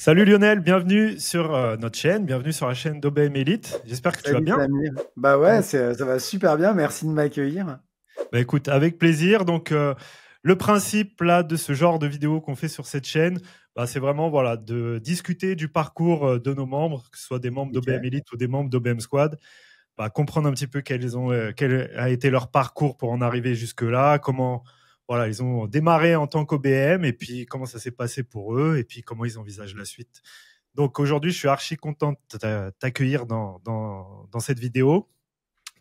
Salut Lionel, bienvenue sur notre chaîne, bienvenue sur la chaîne d'OBM Elite. J'espère que tu vas Salut bien. Samir. Bah ouais, ça va super bien, merci de m'accueillir. Bah, écoute, avec plaisir. Donc, le principe là de ce genre de vidéo qu'on fait sur cette chaîne, bah, c'est vraiment voilà de discuter du parcours de nos membres, que ce soit des membres d'OBM Ok. Elite ou des membres d'OBM Squad, bah, comprendre un petit peu quel a été leur parcours pour en arriver jusque là, comment voilà ils ont démarré en tant qu'OBM et puis comment ça s'est passé pour eux et puis comment ils envisagent la suite. Donc aujourd'hui, je suis archi content de t'accueillir dans cette vidéo,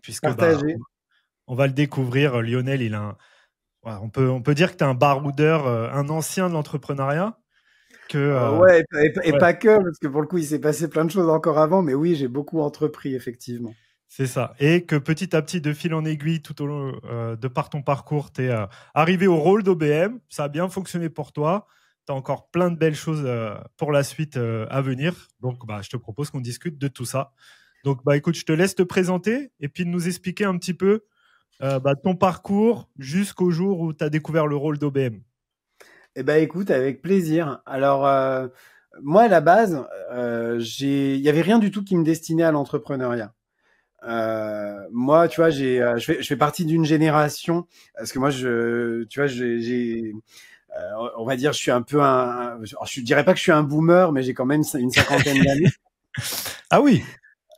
puisque bah, Partagé. on va le découvrir. Lionel, voilà, on peut dire que tu es un baroudeur, un ancien de l'entrepreneuriat. Ouais, et Ouais, pas que, parce que pour le coup, il s'est passé plein de choses encore avant, mais oui, j'ai beaucoup entrepris, effectivement. c'est ça. Et que petit à petit, de fil en aiguille, tout au long, de par ton parcours, tu es arrivé au rôle d'OBM. Ça a bien fonctionné pour toi. Tu as encore plein de belles choses pour la suite à venir. Donc, bah, je te propose qu'on discute de tout ça. Donc, bah, écoute, je te laisse te présenter et puis nous expliquer un petit peu bah, ton parcours jusqu'au jour où tu as découvert le rôle d'OBM. Eh ben, écoute, avec plaisir. Alors, moi, à la base, il y avait rien du tout qui me destinait à l'entrepreneuriat. Moi, tu vois, je fais partie d'une génération, parce que moi, tu vois, on va dire, je suis un peu je dirais pas que je suis un boomer, mais j'ai quand même une cinquantaine d'années. Ah oui,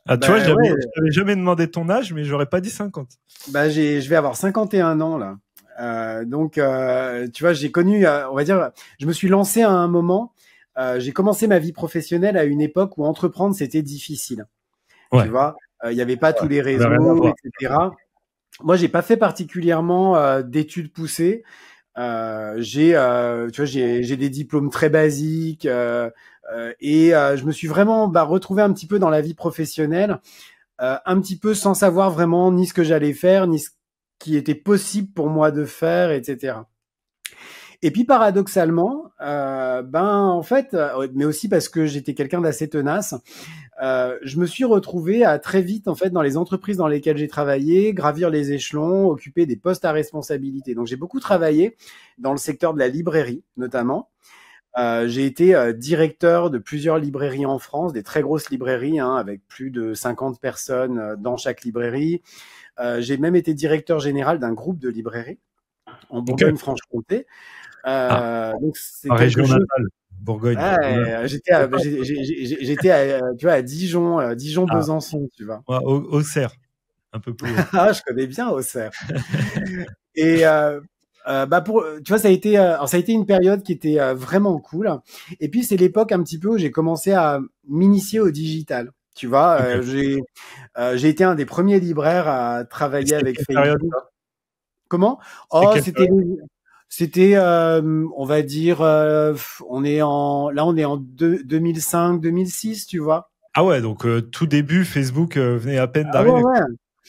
ah, tu vois, je Ben ouais, n'avais jamais demandé ton âge, mais j'aurais pas dit 50. bah je vais avoir 51 ans là. Donc, tu vois, j'ai connu, on va dire, je me suis lancé à un moment. J'ai commencé ma vie professionnelle à une époque où entreprendre c'était difficile. Tu Ouais, vois, il n'y avait pas ouais, tous les ça n'avait rien à réseaux, voir. etc. Moi, j'ai pas fait particulièrement d'études poussées. Tu vois, j'ai des diplômes très basiques et je me suis vraiment retrouvé un petit peu dans la vie professionnelle un petit peu sans savoir vraiment ni ce que j'allais faire, ni ce qui était possible pour moi de faire, etc. Et puis paradoxalement, en fait, mais aussi parce que j'étais quelqu'un d'assez tenace, je me suis retrouvé à très vite en fait dans les entreprises dans lesquelles j'ai travaillé, gravir les échelons, occuper des postes à responsabilité. Donc j'ai beaucoup travaillé dans le secteur de la librairie notamment. J'ai été directeur de plusieurs librairies en France, des très grosses librairies, hein, avec plus de 50 personnes dans chaque librairie. J'ai même été directeur général d'un groupe de librairies en Ok. Bourgogne-Franche-Comté. Ah, Donc c'est ma quelque région chose. natale, Bourgogne. Ouais. Ouais, j'étais tu vois, à Dijon, Ah, Dijon-Besançon, tu vois. ouais, Auxerre, un peu plus haut. Ah, je connais bien Auxerre. Et tu vois, ça a été une période qui était vraiment cool. Et puis c'est l'époque un petit peu où j'ai commencé à m'initier au digital. Tu vois, Ok. j'ai été un des premiers libraires à Et travailler c'était avec quelle période, Facebook. ça? Comment? C'était Oh, quelle période? c'était, on va dire, on est en 2005-2006, tu vois. Ah ouais, donc tout début, Facebook venait à peine Ah ouais, d'arriver. ouais.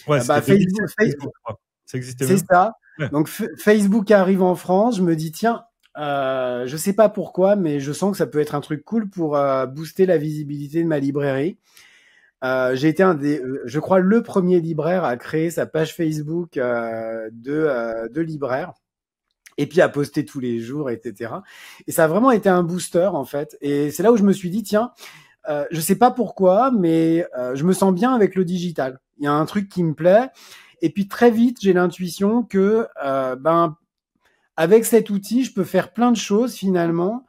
Ouais, Bah c'était 2007, Facebook, je crois. Ça existait C'est même? ça. Ouais. Donc Facebook arrive en France, je me dis tiens, je sais pas pourquoi, mais je sens que ça peut être un truc cool pour booster la visibilité de ma librairie. J'ai été je crois, le premier libraire à créer sa page Facebook de libraire. Et puis à poster tous les jours, etc. Et ça a vraiment été un booster en fait. Et c'est là où je me suis dit tiens, je sais pas pourquoi, mais je me sens bien avec le digital. Il y a un truc qui me plaît. Et puis très vite, j'ai l'intuition que avec cet outil, je peux faire plein de choses finalement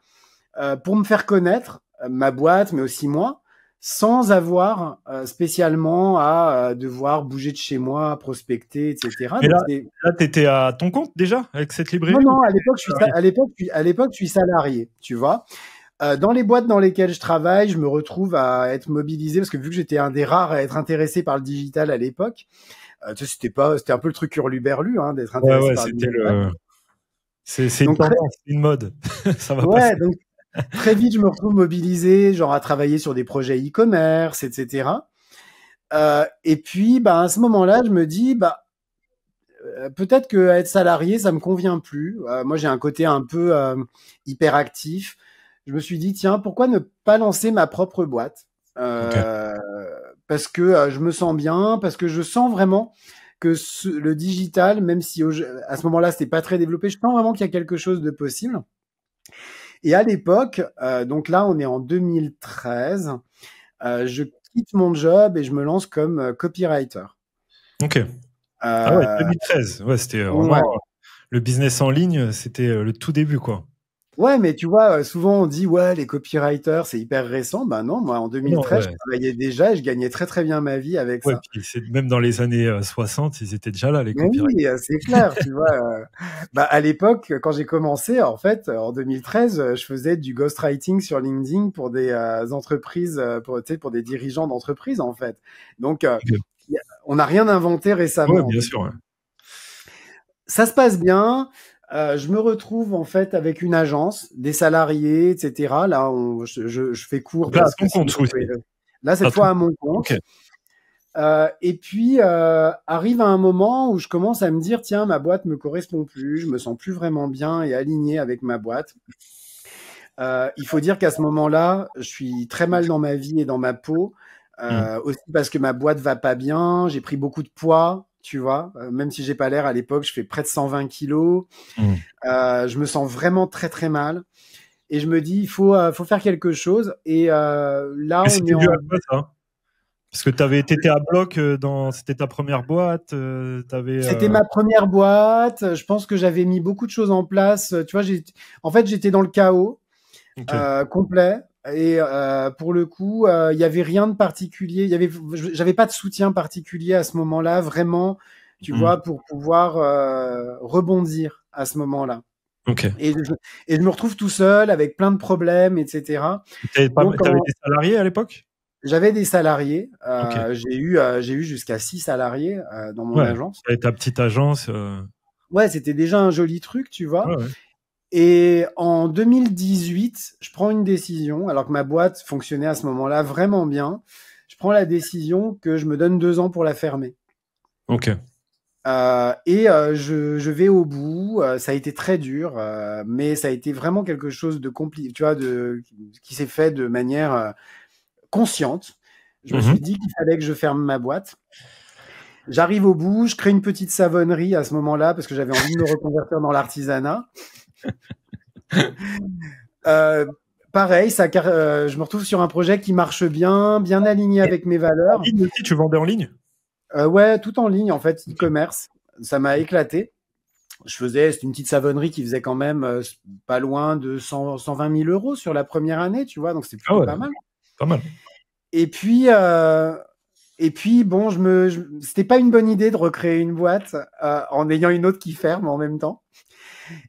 pour me faire connaître, ma boîte, mais aussi moi, sans avoir spécialement à devoir bouger de chez moi, prospecter, etc. Mais Donc là, c'est là, t'étais à ton compte déjà avec cette non, librairie ou non. À t'étais l'époque, salarié? à l'époque, je suis salarié, tu vois. Dans les boîtes dans lesquelles je travaille, je me retrouve à être mobilisé parce que vu que j'étais un des rares à être intéressé par le digital à l'époque, tu sais, c'était un peu le truc hurluberlu, hein, d'être Ouais, intéressé ouais, par les c'était nouvelles boîtes. le. C'est une Donc très, tendance, c'est une mode. Ça va passer. ouais, donc très vite, je me retrouve mobilisé, genre à travailler sur des projets e-commerce, etc. Et puis, bah, à ce moment-là, je me dis, peut-être que être salarié, ça me convient plus. Moi, j'ai un côté un peu hyperactif. Je me suis dit, tiens, pourquoi ne pas lancer ma propre boîte Ok. euh, Parce que je me sens bien, parce que je sens vraiment que le digital, même si à ce moment-là, c'était pas très développé, je sens vraiment qu'il y a quelque chose de possible. Et à l'époque, donc là, on est en 2013, je quitte mon job et je me lance comme copywriter. Ok. Ah ouais, Euh, 2013. Ouais, c'était vraiment ouais. le business en ligne, c'était le tout début, quoi. Ouais, mais tu vois, souvent on dit ouais, les copywriters, c'est hyper récent. Ben non, moi en Non, 2013, je ouais. travaillais déjà et je gagnais très très bien ma vie avec Ouais, ça. puis même dans les années 60, ils étaient déjà là, les Mais copyrights. oui, c'est clair, tu vois. Bah, à l'époque, quand j'ai commencé, en fait, en 2013, je faisais du ghostwriting sur LinkedIn pour des entreprises, pour, tu sais, pour des dirigeants d'entreprises, en fait. Donc, Ok. on n'a rien inventé Ouais, récemment, en bien tout sûr. cas. Ouais. Ça se passe bien. Je me retrouve en fait avec une agence, des salariés, etc. Là, je fais court Donc là, à parce que ton sinon, compte aussi. là, cette À ton... fois à mon Ok. compte. Et puis arrive un moment où je commence à me dire tiens, ma boîte me correspond plus, je me sens plus vraiment bien et aligné avec ma boîte. Il faut dire qu'à ce moment-là, je suis très mal dans ma vie et dans ma peau, Hmm. aussi parce que ma boîte va pas bien, j'ai pris beaucoup de poids, tu vois, même si j'ai pas l'air à l'époque, je fais près de 120 kilos, Hmm. je me sens vraiment très très mal et je me dis faut faire quelque chose et là Et on est c'était dû à en quoi, ça? Parce que t'étais à bloc c'était ta première boîte, C'était ma première boîte. Je pense que j'avais mis beaucoup de choses en place. Tu vois, en fait, j'étais dans le chaos ok. complet. Et pour le coup, il y avait rien de particulier. J'avais pas de soutien particulier à ce moment-là, vraiment. Tu Hmm. vois, pour pouvoir rebondir à ce moment-là. Ok. Et je me retrouve tout seul avec plein de problèmes, etc. Donc, T'avais des salariés à l'époque? j'avais des salariés. Ok. J'ai eu jusqu'à 6 salariés dans mon Ouais. agence. T'avais ta petite agence. Ouais, c'était déjà un joli truc, tu vois. Ouais, ouais. Et en 2018, je prends une décision, alors que ma boîte fonctionnait à ce moment-là vraiment bien. Je prends la décision que je me donne 2 ans pour la fermer. Ok. Je vais au bout. Ça a été très dur, mais ça a été vraiment quelque chose de compliqué, tu vois, qui s'est fait de manière consciente. Je me Mhm. suis dit qu'il fallait que je ferme ma boîte. J'arrive au bout, je crée une petite savonnerie à ce moment-là parce que j'avais envie de me reconvertir dans l'artisanat. Euh, Pareil, je me retrouve sur un projet qui marche bien, bien aligné Et avec mes en valeurs. ligne aussi, tu vendais en ligne? Ouais, tout en ligne en fait, Ok. e-commerce. Ça m'a éclaté. C'était une petite savonnerie qui faisait quand même pas loin de 120 000 euros sur la première année, tu vois, donc c'était Ah plutôt ouais, pas mal. pas mal. Et puis, bon, c'était pas une bonne idée de recréer une boîte en ayant une autre qui ferme en même temps.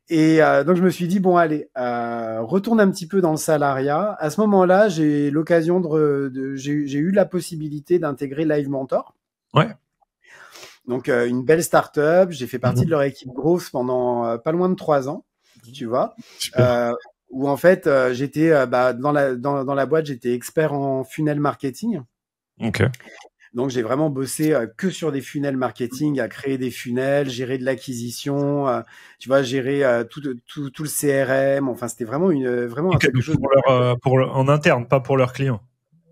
Et donc je me suis dit bon allez, retourne un petit peu dans le salariat. À ce moment-là, j'ai l'occasion j'ai eu la possibilité d'intégrer Live Mentor. Ouais. Donc une belle start-up. J'ai fait partie de Mhm. leur équipe growth pendant pas loin de 3 ans, tu vois. Super. Euh, Où en fait j'étais dans la boîte, j'étais expert en funnel marketing. Ok. Donc j'ai vraiment bossé que sur des funnels marketing, à créer des funnels, gérer de l'acquisition, tu vois, gérer tout le CRM. Enfin, c'était vraiment Ok, quelque donc chose de très chouette. en interne, pas pour leurs clients.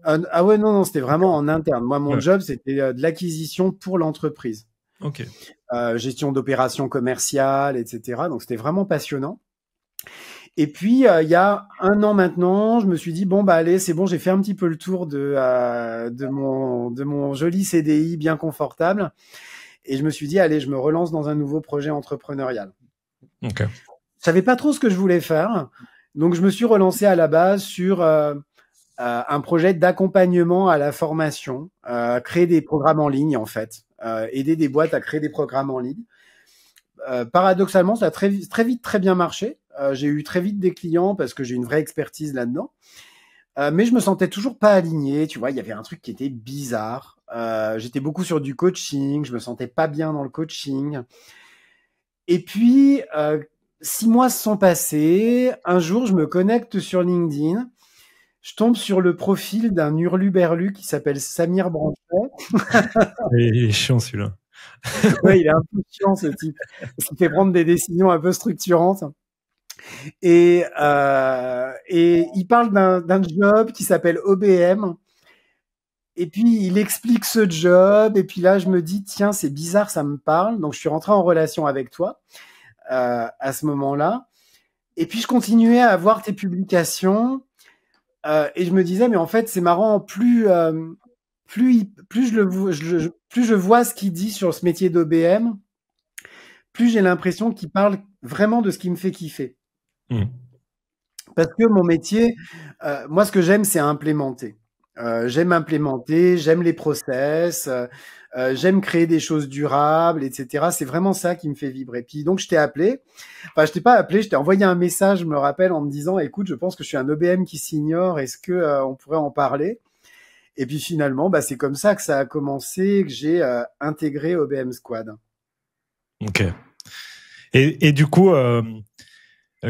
Ah ouais, non, non, c'était vraiment en interne. Moi, mon Ouais. job, c'était de l'acquisition pour l'entreprise, Ok. gestion d'opérations commerciales, etc. Donc c'était vraiment passionnant. Et puis il y a 1 an maintenant, je me suis dit bon bah allez, c'est bon, j'ai fait un petit peu le tour de mon joli CDI bien confortable. Et je me suis dit, allez, je me relance dans un nouveau projet entrepreneurial. Ok. Je savais pas trop ce que je voulais faire. Donc, je me suis relancé à la base sur un projet d'accompagnement à la formation, créer des programmes en ligne, en fait, aider des boîtes à créer des programmes en ligne. Paradoxalement, ça a très vite, très bien marché. J'ai eu très vite des clients parce que j'ai une vraie expertise là-dedans. Mais je me sentais toujours pas aligné. Tu vois, il y avait un truc qui était bizarre. J'étais beaucoup sur du coaching. Je me sentais pas bien dans le coaching. Et puis, 6 mois se sont passés. Un jour, je me connecte sur LinkedIn. Je tombe sur le profil d'un hurluberlu qui s'appelle Samir Branchet. Il est chiant celui-là. Ouais, il est un peu chiant ce type. Parce qu'il fait prendre des décisions un peu structurantes. Et il parle d'un job qui s'appelle OBM. Et puis, il explique ce job. Et puis là, je me dis, tiens, c'est bizarre, ça me parle. Donc, je suis rentré en relation avec toi à ce moment-là. Et puis je continuais à voir tes publications et je me disais, mais en fait, c'est marrant, plus je vois ce qu'il dit sur ce métier d'OBM, plus j'ai l'impression qu'il parle vraiment de ce qui me fait kiffer. Parce que mon métier, moi, ce que j'aime, c'est implémenter. J'aime implémenter, j'aime les process, j'aime créer des choses durables, etc. C'est vraiment ça qui me fait vibrer. Puis donc, je t'ai appelé. Enfin, je t'ai pas appelé, je t'ai envoyé un message, je me rappelle, en me disant, écoute, je pense que je suis un OBM qui s'ignore. Est-ce que on pourrait en parler? Et puis finalement, bah, c'est comme ça que ça a commencé, que j'ai intégré OBM Squad. Ok. Et du coup,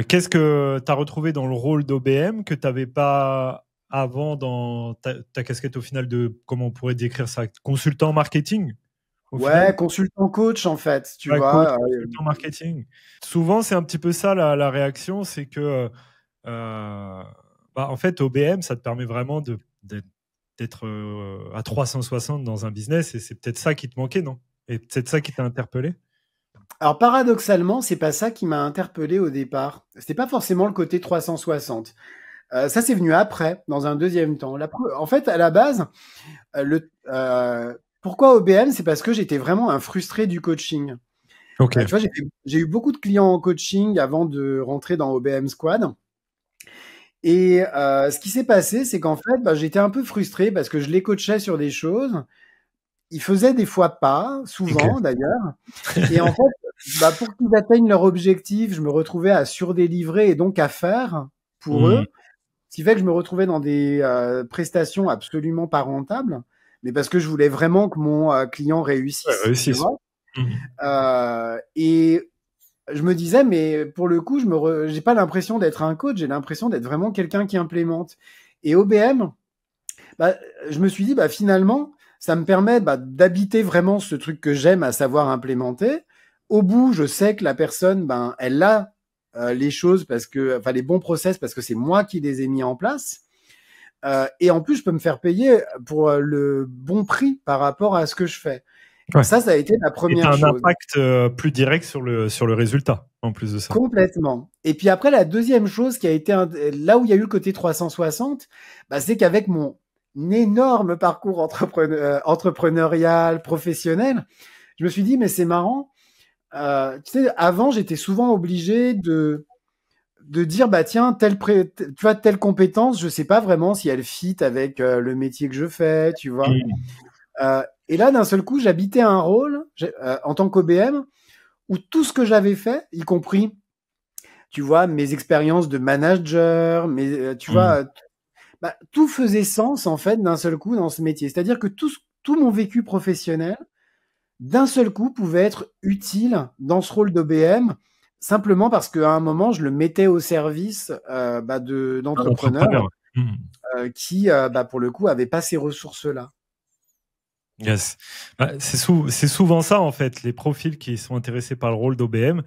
qu'est-ce que tu as retrouvé dans le rôle d'OBM que tu n'avais pas avant dans ta casquette au final de, comment on pourrait décrire ça, consultant marketing Ouais, final consultant coach en fait, tu Ouais, coach, vois. consultant marketing. Souvent, c'est un petit peu ça la réaction, c'est que en fait, OBM, ça te permet vraiment d'être à 360 dans un business et c'est peut-être ça qui te manquait, non? Et peut-être ça qui t'a interpellé? Alors paradoxalement, c'est pas ça qui m'a interpellé au départ. C'était pas forcément le côté 360. Ça, c'est venu après, dans un deuxième temps. En fait, à la base, pourquoi OBM? C'est parce que j'étais vraiment un frustré du coaching. Ok. Tu vois, j'ai eu beaucoup de clients en coaching avant de rentrer dans OBM Squad. Et ce qui s'est passé, c'est qu'en fait, j'étais un peu frustré parce que je les coachais sur des choses. Ils faisaient des fois pas, souvent d'ailleurs. Et en fait, pour qu'ils atteignent leur objectif, je me retrouvais à surdélivrer et donc à faire pour eux. Ce qui fait que je me retrouvais dans des prestations absolument pas rentables, mais parce que je voulais vraiment que mon client réussisse. Tu vois. Et je me disais, mais pour le coup, j'ai pas l'impression d'être un coach, j'ai l'impression d'être vraiment quelqu'un qui implémente. Et OBM, je me suis dit, finalement, ça me permet d'habiter vraiment ce truc que j'aime, à savoir implémenter. Au bout, je sais que la personne, elle a les choses les bons process parce que c'est moi qui les ai mis en place. Et en plus, je peux me faire payer pour le bon prix par rapport à ce que je fais. Ouais. Ça a été la première chose. Et t'as un impact plus direct sur le résultat, en plus de ça. Complètement. Et puis après, la deuxième chose qui a été là où il y a eu le côté 360, c'est qu'avec mon énorme parcours entrepreneurial, professionnel, je me suis dit, mais c'est marrant. Tu sais, avant, j'étais souvent obligé de dire, tiens, tu vois, telle compétence, je sais pas vraiment si elle fit avec le métier que je fais, tu vois. Et là, d'un seul coup, j'habitais un rôle en tant qu'OBM où tout ce que j'avais fait, y compris, tu vois, mes expériences de manager, tu vois, tout faisait sens, en fait, d'un seul coup dans ce métier. C'est-à-dire que tout mon vécu professionnel, d'un seul coup, pouvait être utile dans ce rôle d'OBM, simplement parce qu'à un moment, je le mettais au service d'entrepreneurs qui, pour le coup, n'avaient pas ces ressources-là. Yes. C'est souvent ça, en fait, les profils qui sont intéressés par le rôle d'OBM.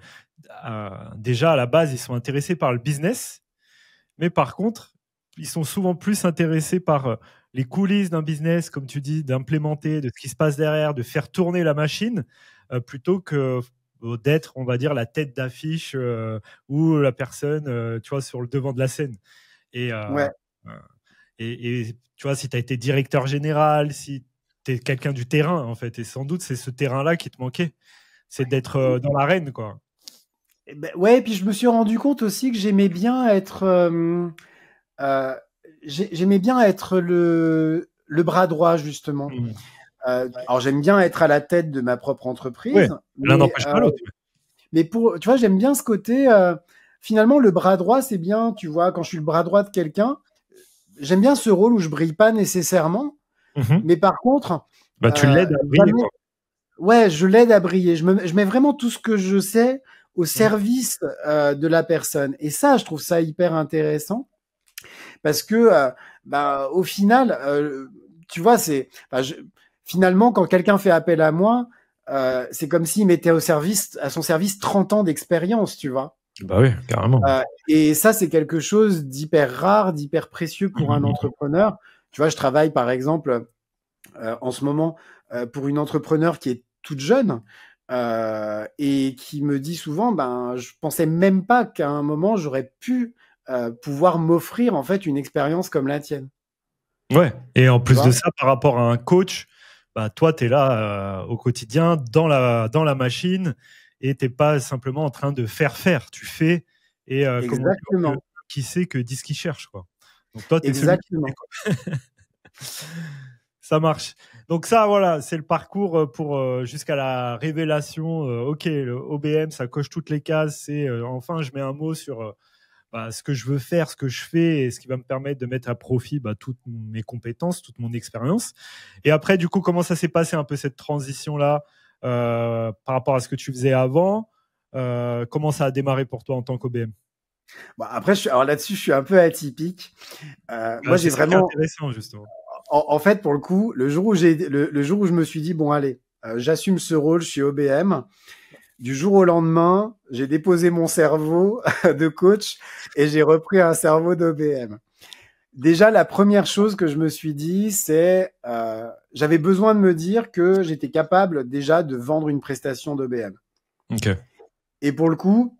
Déjà, à la base, ils sont intéressés par le business, mais par contre, ils sont souvent plus intéressés par les coulisses d'un business, comme tu dis, d'implémenter, de ce qui se passe derrière, de faire tourner la machine, plutôt que d'être, on va dire, la tête d'affiche ou la personne, tu vois, sur le devant de la scène. Et tu vois, si tu as été directeur général, si tu es quelqu'un du terrain, en fait, et sans doute, c'est ce terrain-là qui te manquait. C'est d'être dans l'arène, quoi. Et puis je me suis rendu compte aussi que j'aimais bien être le bras droit, justement. Alors j'aime bien être à la tête de ma propre entreprise. L'un n'empêche pas l'autre. Mais tu vois, j'aime bien ce côté. Finalement, le bras droit, c'est bien. Tu vois, quand je suis le bras droit de quelqu'un, j'aime bien ce rôle où je brille pas nécessairement. Mais par contre, tu l'aides à briller. Ouais, je l'aide à briller. Je mets vraiment tout ce que je sais au service de la personne. Et ça, je trouve ça hyper intéressant parce que, au final, tu vois, finalement, quand quelqu'un fait appel à moi, c'est comme s'il mettait à son service 30 ans d'expérience, tu vois. Bah oui, carrément. Et ça, c'est quelque chose d'hyper rare, d'hyper précieux pour un entrepreneur. Tu vois, je travaille, par exemple, en ce moment, pour une entrepreneur qui est toute jeune. et qui me dit souvent, ben, je pensais même pas qu'à un moment j'aurais pu pouvoir m'offrir en fait une expérience comme la tienne. Ouais. Et en Tu plus de vois? ça, par rapport à un coach, bah, toi, tu es là au quotidien dans la machine et t'es pas simplement en train de faire. Tu fais et comment dire que Exactement, qui sait que dit ce qu'il cherche, quoi. Donc toi, tu es celui qui fait, exactement. quoi. Ça marche. Donc ça, voilà, c'est le parcours pour jusqu'à la révélation. Ok, le OBM, ça coche toutes les cases. C'est enfin, je mets un mot sur bah, ce que je veux faire, ce que je fais, et ce qui va me permettre de mettre à profit bah, toutes mes compétences, toute mon expérience. Et après, du coup, comment ça s'est passé un peu cette transition-là par rapport à ce que tu faisais avant comment ça a démarré pour toi en tant qu'OBM? Bon, après, alors là-dessus, je suis un peu atypique. Moi, j'ai C'est ça qui est vraiment, intéressant, justement. en fait, pour le coup, le jour où je me suis dit, bon, allez, j'assume ce rôle, je suis OBM. Du jour au lendemain, j'ai déposé mon cerveau de coach et j'ai repris un cerveau d'OBM. Déjà, la première chose que je me suis dit, c'est j'avais besoin de me dire que j'étais capable déjà de vendre une prestation d'OBM. Ok. Et pour le coup,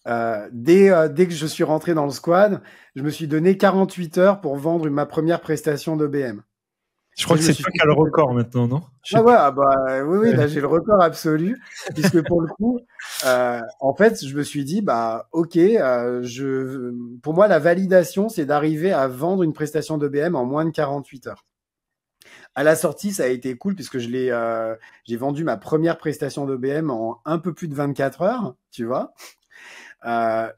dès que je suis rentré dans le squad, je me suis donné 48 heures pour vendre ma première prestation d'OBM. Je Tu crois sais, que je me c'est suis toi fait qui as le record maintenant, non? Je sais ah ouais, plus. ah bah, oui, oui, Ouais. là j'ai le record absolu, puisque pour le coup, en fait, je me suis dit, bah, ok, pour moi, la validation, c'est d'arriver à vendre une prestation d'EBM en moins de 48 heures. À la sortie, ça a été cool, puisque j'ai vendu ma première prestation d'EBM en un peu plus de 24 heures, tu vois.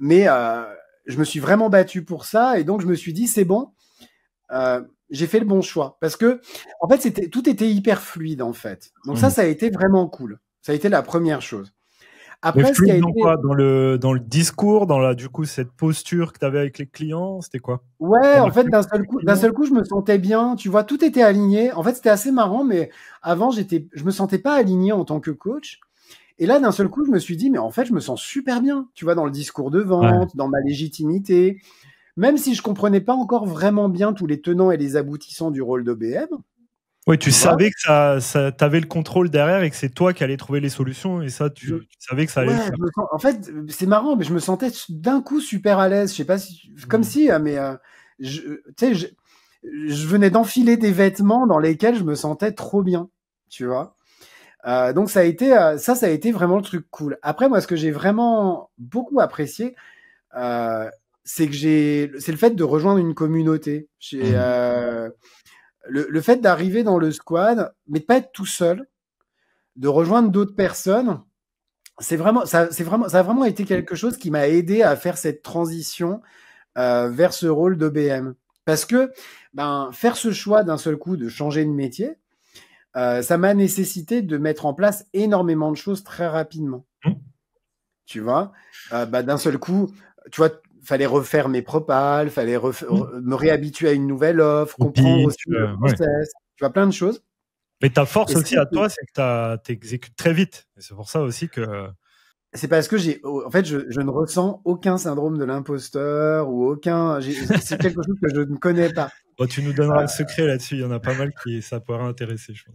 Mais je me suis vraiment battu pour ça, et donc je me suis dit, c'est bon, j'ai fait le bon choix parce que en fait tout était hyper fluide en fait. Donc Mhm. ça a été vraiment cool. Ça a été la première chose. Mais Après, ce qui a fluide dans été quoi? Dans le discours, dans la, du coup, cette posture que tu avais avec les clients, c'était quoi? ouais, Dans la en fait connexion avec les d'un clients? seul coup, je me sentais bien. Tu vois, tout était aligné. En fait, c'était assez marrant, mais avant, je me sentais pas aligné en tant que coach. Et là, d'un seul coup, je me suis dit, mais en fait, je me sens super bien. Tu vois, dans le discours de Ouais. vente, dans ma légitimité, même si je comprenais pas encore vraiment bien tous les tenants et les aboutissants du rôle d'OBM, Oui, tu tu vois. savais que tu avais le contrôle derrière et que c'est toi qui allais trouver les solutions et ça, Je, tu savais que ça allait le Ouais, faire. en fait, c'est marrant, mais je me sentais d'un coup super à l'aise. Je sais pas si, comme Mhm. si, tu sais, je venais d'enfiler des vêtements dans lesquels je me sentais trop bien, tu vois. Donc ça a été vraiment le truc cool. Après, moi, ce que j'ai vraiment beaucoup apprécié, euh, c'est le fait de rejoindre une communauté. Mhm. Le fait d'arriver dans le squad, mais de pas être tout seul, de rejoindre d'autres personnes ça a vraiment été quelque chose qui m'a aidé à faire cette transition vers ce rôle d'OBM. Parce que ben, faire ce choix d'un seul coup de changer de métier, ça m'a nécessité de mettre en place énormément de choses très rapidement. Tu vois, bah, d'un seul coup, tu vois, fallait refaire mes propals, Mhm. me réhabituer à une nouvelle offre, Le comprendre pitch, aussi le ouais. process, tu vois, plein de choses. Mais ta force Et ça, aussi à toi, c'est que tu exécutes très vite. Et c'est pour ça aussi que c'est parce que en fait, je ne ressens aucun syndrome de l'imposteur ou c'est quelque chose que je ne connais pas. bon, tu nous donneras le secret là-dessus. Il y en a pas mal qui ça pourrait intéresser, je pense.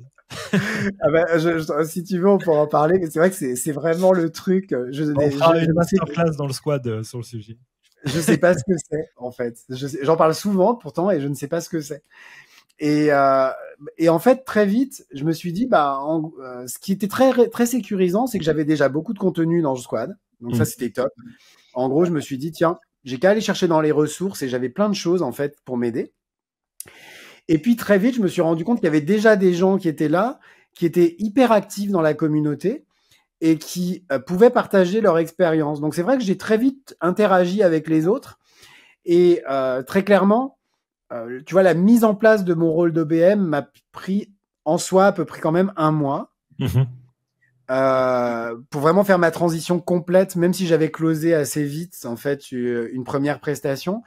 Ah ben, si tu veux, on pourra en parler. C'est vrai que c'est vraiment le truc. On fera une masterclass dans le squad sur le sujet. Je sais pas ce que c'est, en fait. J'en parle souvent, pourtant, et je ne sais pas ce que c'est. Et, euh, et en fait, très vite, je me suis dit, bah, ce qui était très sécurisant, c'est que j'avais déjà beaucoup de contenu dans le squad. Donc ça, Mhm. c'était top. En gros, je me suis dit, tiens, j'ai qu'à aller chercher dans les ressources et j'avais plein de choses, en fait, pour m'aider. Et puis, très vite, je me suis rendu compte qu'il y avait déjà des gens qui étaient là, qui étaient hyper actifs dans la communauté et qui pouvaient partager leur expérience. Donc, c'est vrai que j'ai très vite interagi avec les autres et très clairement, tu vois, la mise en place de mon rôle d'OBM m'a pris en soi à peu près quand même un mois Mhm. pour vraiment faire ma transition complète, même si j'avais closé assez vite en fait une première prestation.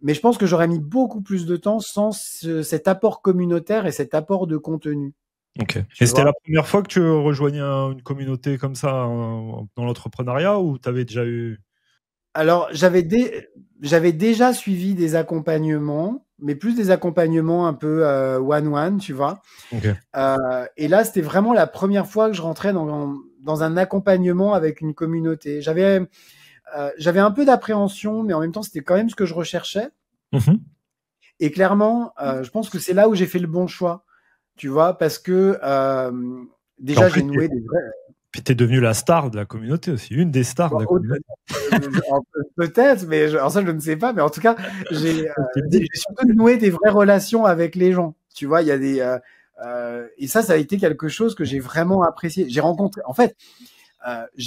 Mais je pense que j'aurais mis beaucoup plus de temps sans cet apport communautaire et cet apport de contenu. Ok. Et Tu c'était vois. la première fois que tu rejoignais une communauté comme ça dans l'entrepreneuriat ou tu avais déjà eu. Alors j'avais déjà suivi des accompagnements. mais plus des accompagnements un peu one-one, tu vois. Ok. Et là, c'était vraiment la première fois que je rentrais dans un accompagnement avec une communauté. J'avais un peu d'appréhension, mais en même temps, c'était quand même ce que je recherchais. Mhm. Et clairement, je pense que c'est là où j'ai fait le bon choix, tu vois, parce que Puis en déjà, plus, j'ai noué des vrais. puis t'es devenu la star de la communauté aussi, une des stars de Bon, la communauté. peut-être, mais alors ça, je ne sais pas. Mais en tout cas, Tu te j'ai dis. surtout noué des vraies relations avec les gens. Tu vois, il y a des et ça a été quelque chose que j'ai vraiment apprécié. J'ai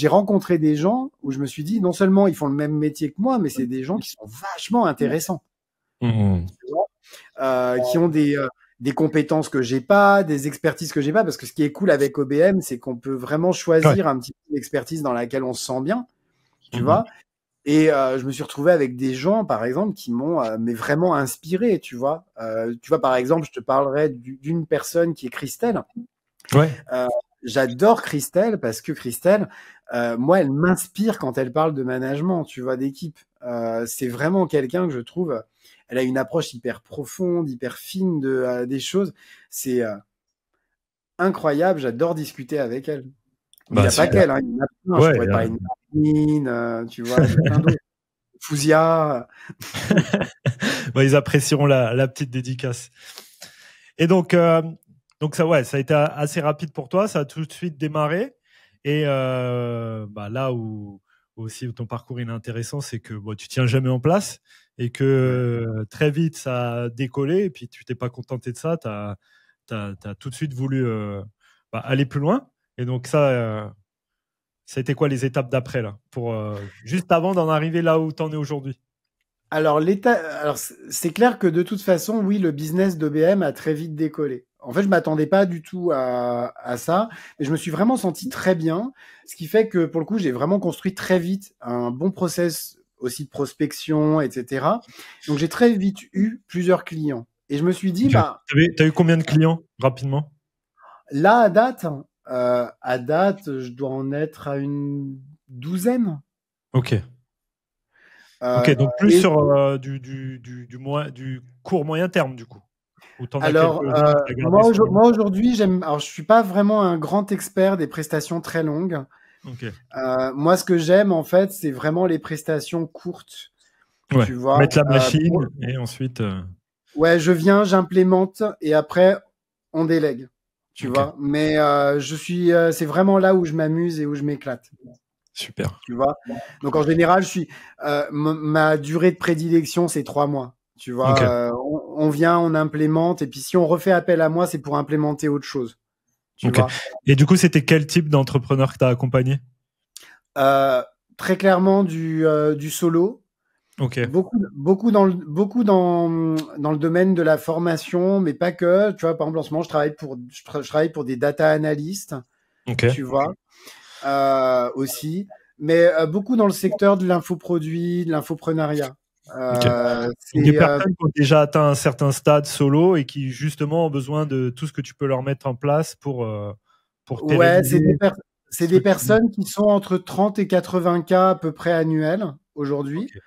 rencontré des gens où je me suis dit, non seulement ils font le même métier que moi, mais c'est des gens qui sont vachement intéressants, Mhm. tu vois, qui ont des compétences que j'ai pas, des expertises que j'ai pas. Parce que ce qui est cool avec OBM, c'est qu'on peut vraiment Ouais. choisir un petit peu l'expertise dans laquelle on se sent bien, tu Mhm. vois. Et je me suis retrouvé avec des gens, par exemple, qui m'ont mais vraiment inspiré, tu vois. Tu vois, par exemple, je te parlerai d'une personne qui est Christelle. Ouais. Euh, J'adore Christelle parce que Christelle, moi, elle m'inspire quand elle parle de management, tu vois, d'équipe. C'est vraiment quelqu'un que je trouve, elle a une approche hyper profonde, hyper fine des choses. C'est incroyable, j'adore discuter avec elle. Mais il n'y Bah a pas super. qu'elle, hein, il y en a plein. Je Ouais. pourrais parler de Marine, tu vois, de plein d'autres. Fouzia. Bah, ils apprécieront la petite dédicace. Et donc ça, ouais, ça a été assez rapide pour toi, ça a tout de suite démarré. Et bah, là où aussi où ton parcours il est intéressant, c'est que bon, tu tiens jamais en place et que Ouais. très vite ça a décollé et puis tu t'es pas contenté de ça, t'as tout de suite voulu bah, aller plus loin. Et donc ça a été quoi les étapes d'après là, pour juste avant d'en arriver là où t'en es aujourd'hui? Alors c'est clair que de toute façon, oui, le business d'OBM a très vite décollé. En fait, je m'attendais pas du tout à ça, mais je me suis vraiment senti très bien, ce qui fait que pour le coup, j'ai vraiment construit très vite un bon process aussi de prospection, etc. Donc j'ai très vite eu plusieurs clients. Et je me suis dit, Ok. bah T'as eu combien de clients rapidement? là, à date, je dois en être à une douzaine. Ok. Ok, Euh, donc plus et sur du court moyen terme, du coup, où tu en as Alors, quelques-uns que tu as gardés sur le long moi terme. aujourd'hui, alors je suis pas vraiment un grand expert des prestations très longues. Ok, Moi, ce que j'aime en fait, c'est vraiment les prestations courtes. ouais, Tu vois, mettre la machine et ensuite. ouais, je viens, j'implémente et après on délègue. Tu Ok, vois, mais c'est vraiment là où je m'amuse et où je m'éclate. super. Tu vois, donc en général, ma durée de prédilection, c'est 3 mois. Tu vois, Ok, on vient, on implémente et puis si on refait appel à moi, c'est pour implémenter autre chose. Tu ok. vois. Et du coup, c'était quel type d'entrepreneur que tu as accompagné? Euh, Très clairement du solo, Ok, beaucoup dans le domaine de la formation, mais pas que. Tu vois, par exemple, en ce moment, je travaille pour des data analysts, ok, tu vois, aussi, mais beaucoup dans le secteur de l'infoproduit, de l'infoprenariat. ok. Donc des C'est personnes qui ont déjà atteint un certain stade solo et qui justement ont besoin de tout ce que tu peux leur mettre en place pour Ouais, pérenniser, c'est des structurer. personnes qui sont entre 30 et 80 k à peu près annuels aujourd'hui. Ok,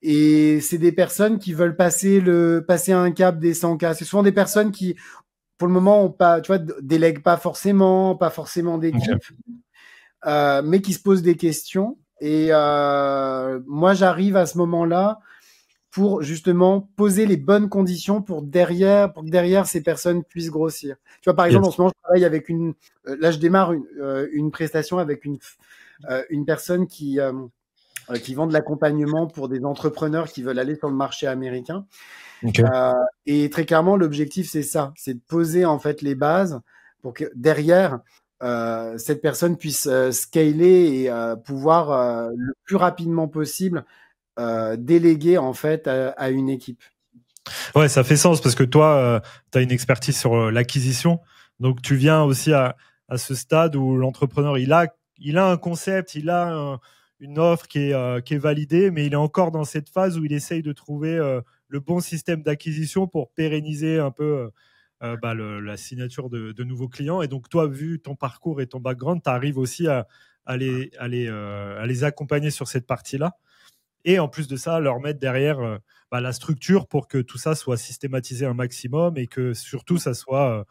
Et c'est des personnes qui veulent passer un cap des 100K. C'est souvent des personnes qui, pour le moment, ont pas, tu vois, délèguent pas forcément d'équipe, ok. mais qui se posent des questions. Et moi, j'arrive à ce moment-là pour justement poser les bonnes conditions pour que derrière ces personnes puissent grossir. Tu vois, par exemple, en Yes. ce moment, je travaille avec là, je démarre une prestation avec une personne qui vend de l'accompagnement pour des entrepreneurs qui veulent aller sur le marché américain. Ok. Euh, et très clairement, l'objectif, c'est ça, c'est de poser en fait les bases pour que derrière, cette personne puisse scaler et pouvoir le plus rapidement possible déléguer en fait à une équipe. Ouais, ça fait sens parce que toi, tu as une expertise sur l'acquisition. Donc, tu viens aussi à ce stade où l'entrepreneur, il a un concept, une offre qui est validée, mais il est encore dans cette phase où il essaye de trouver le bon système d'acquisition pour pérenniser un peu bah, la signature de nouveaux clients. Et donc, toi, vu ton parcours et ton background, tu arrives aussi à les accompagner sur cette partie-là. et en plus de ça, leur mettre derrière la structure pour que tout ça soit systématisé un maximum et que surtout ça soit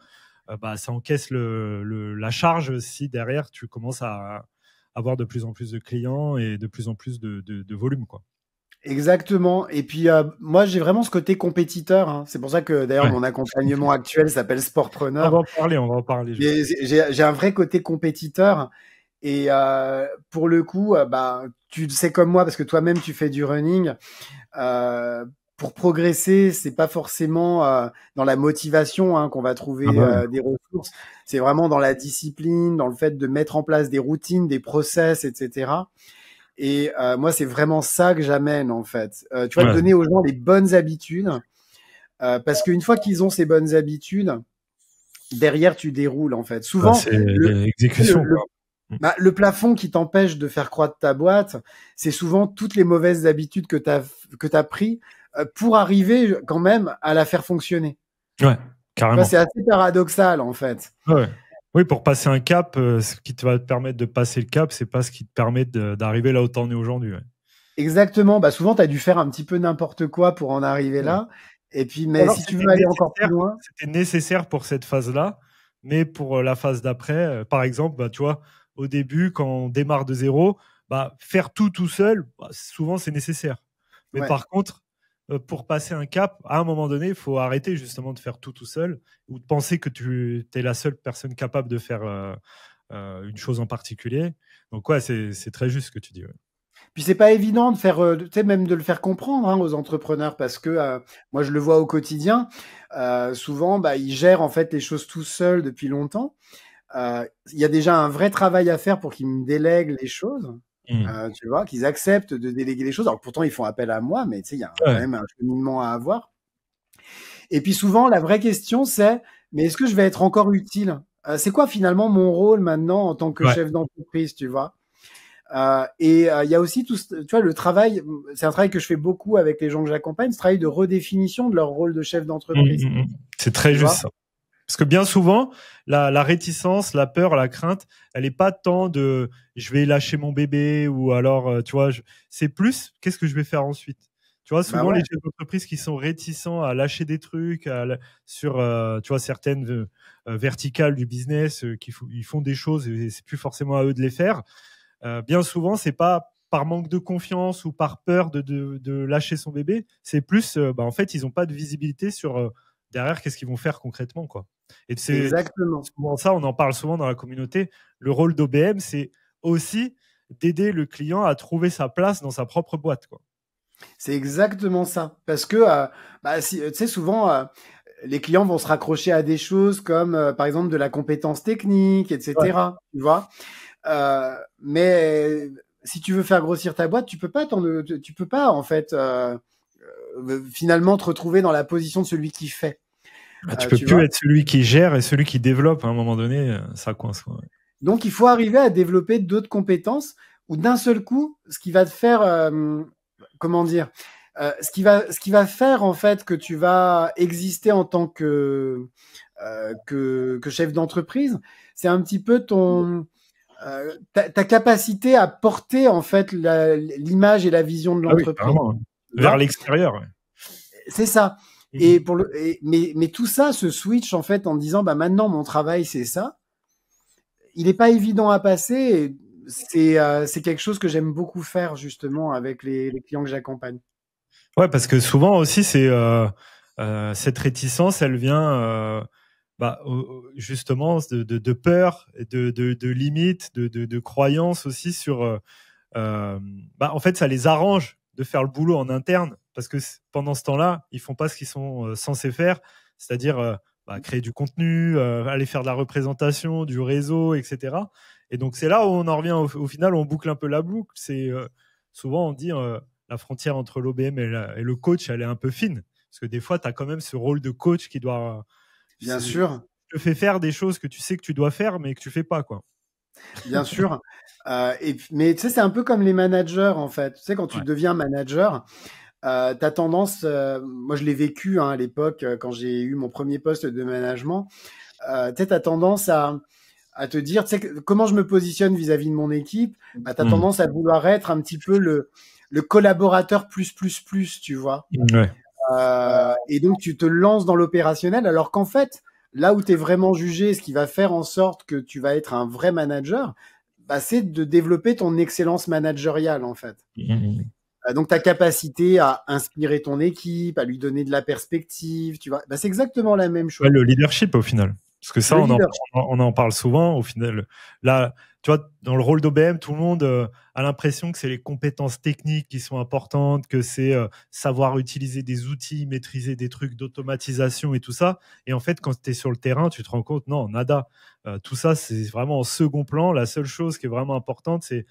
ça encaisse la charge si derrière tu commences à avoir de plus en plus de clients et de plus en plus de volume, quoi. Exactement. Et puis moi, j'ai vraiment ce côté compétiteur, hein. C'est pour ça que d'ailleurs Ouais. mon accompagnement actuel s'appelle Sportpreneur. On va en parler. J'ai un vrai côté compétiteur. Et pour le coup, tu le sais comme moi parce que toi-même tu fais du running. Pour progresser, c'est pas forcément dans la motivation qu'on va trouver des ressources. C'est vraiment dans la discipline, dans le fait de mettre en place des routines, des process, etc. Et moi, c'est vraiment ça que j'amène en fait. Tu vas donner aux gens les bonnes habitudes, parce qu'une fois qu'ils ont ces bonnes habitudes, derrière tu déroules en fait. Souvent, c'est l'exécution. Le plafond qui t'empêche de faire croître ta boîte, c'est souvent toutes les mauvaises habitudes que t'as pris pour arriver quand même à la faire fonctionner. Ouais, carrément. C'est assez paradoxal en fait. Ouais. Oui, pour passer un cap, ce qui te va te permettre de passer le cap, c'est pas ce qui te permet d'arriver là où t'en es aujourd'hui. Ouais. Exactement. Souvent, tu as dû faire un petit peu n'importe quoi pour en arriver là. Et puis, mais si tu veux aller encore plus loin. C'était nécessaire pour cette phase-là, mais pour la phase d'après, par exemple, tu vois, au début, quand on démarre de zéro, faire tout seul, souvent c'est nécessaire. Mais par contre, pour passer un cap, à un moment donné, il faut arrêter justement de faire tout seul ou de penser que tu es la seule personne capable de faire une chose en particulier. Donc ouais, c'est très juste ce que tu dis. Ouais. Puis c'est pas évident de faire, même de le faire comprendre aux entrepreneurs parce que moi je le vois au quotidien. Souvent, ils gèrent en fait les choses tout seuls depuis longtemps. Il y a déjà un vrai travail à faire pour qu'ils me délèguent les choses. Tu vois, qu'ils acceptent de déléguer les choses. Alors pourtant, ils font appel à moi, mais tu sais, il y a quand même un cheminement à avoir. Et puis souvent, la vraie question, c'est, mais est-ce que je vais être encore utile? C'est quoi finalement mon rôle maintenant en tant que chef d'entreprise, tu vois? Et il y a aussi tu vois, le travail, c'est un travail que je fais beaucoup avec les gens que j'accompagne, ce travail de redéfinition de leur rôle de chef d'entreprise. C'est très juste ça. Parce que bien souvent, la réticence, la peur, la crainte, elle n'est pas tant de je vais lâcher mon bébé ou alors, tu vois, c'est plus qu'est-ce que je vais faire ensuite. Tu vois, souvent les chefs d'entreprise qui sont réticents à lâcher des trucs sur, tu vois, certaines verticales du business, ils font des choses et c'est plus forcément à eux de les faire. Bien souvent, c'est pas par manque de confiance ou par peur de lâcher son bébé. C'est plus, en fait, ils n'ont pas de visibilité sur derrière qu'est-ce qu'ils vont faire concrètement, quoi. Et c'est exactement souvent ça, on en parle souvent dans la communauté. Le rôle d'OBM, c'est aussi d'aider le client à trouver sa place dans sa propre boîte, quoi. C'est exactement ça. Parce que, tu sais, souvent, les clients vont se raccrocher à des choses comme, par exemple, de la compétence technique, etc. Tu vois. Mais si tu veux faire grossir ta boîte, tu peux pas en fait finalement te retrouver dans la position de celui qui fait. Tu peux plus être celui qui gère et celui qui développe. À un moment donné, ça coince. Ouais. Donc il faut arriver à développer d'autres compétences où d'un seul coup, ce qui va te faire, ce qui va faire en fait que tu vas exister en tant que chef d'entreprise, c'est un petit peu ta capacité à porter en fait l'image et la vision de l'entreprise. Ah oui, vers l'extérieur. Ouais. C'est ça. Et mais tout ça se switch en fait en disant maintenant mon travail c'est ça. Il n'est pas évident à passer. C'est quelque chose que j'aime beaucoup faire justement avec les clients que j'accompagne. Ouais, parce que souvent aussi c'est cette réticence, elle vient justement de peur, de limites, de croyances aussi sur. En fait, ça les arrange de faire le boulot en interne parce que pendant ce temps-là, ils font pas ce qu'ils sont censés faire, c'est-à-dire créer du contenu, aller faire de la représentation, du réseau, etc. Et donc c'est là où on en revient au final, où on boucle un peu la boucle. C'est souvent on dit la frontière entre l'OBM et le coach, elle est un peu fine parce que des fois, tu as quand même ce rôle de coach qui doit bien sûr te fait faire des choses que tu sais que tu dois faire mais que tu fais pas, quoi. Bien sûr. Mais tu sais, c'est un peu comme les managers, en fait. Tu sais, quand tu deviens manager, t'as tendance, moi je l'ai vécu à l'époque, quand j'ai eu mon premier poste de management, tu sais, t'as tendance à te dire, tu sais, comment je me positionne vis-à-vis de mon équipe, t'as tendance à vouloir être un petit peu le collaborateur plus, tu vois. Ouais. Et donc, tu te lances dans l'opérationnel, alors qu'en fait, là où tu es vraiment jugé, ce qui va faire en sorte que tu vas être un vrai manager, bah, c'est de développer ton excellence managériale, en fait. Donc, ta capacité à inspirer ton équipe, à lui donner de la perspective, tu vois. Bah, c'est exactement la même chose. Ouais, le leadership, au final. Parce que ça, Le on leadership. en parle souvent. Au final, là, tu vois, dans le rôle d'OBM, tout le monde a l'impression que c'est les compétences techniques qui sont importantes, que c'est savoir utiliser des outils, maîtriser des trucs d'automatisation et tout ça. Et en fait, quand tu es sur le terrain, tu te rends compte, non, nada. Tout ça, c'est vraiment en second plan. La seule chose qui est vraiment importante, c'est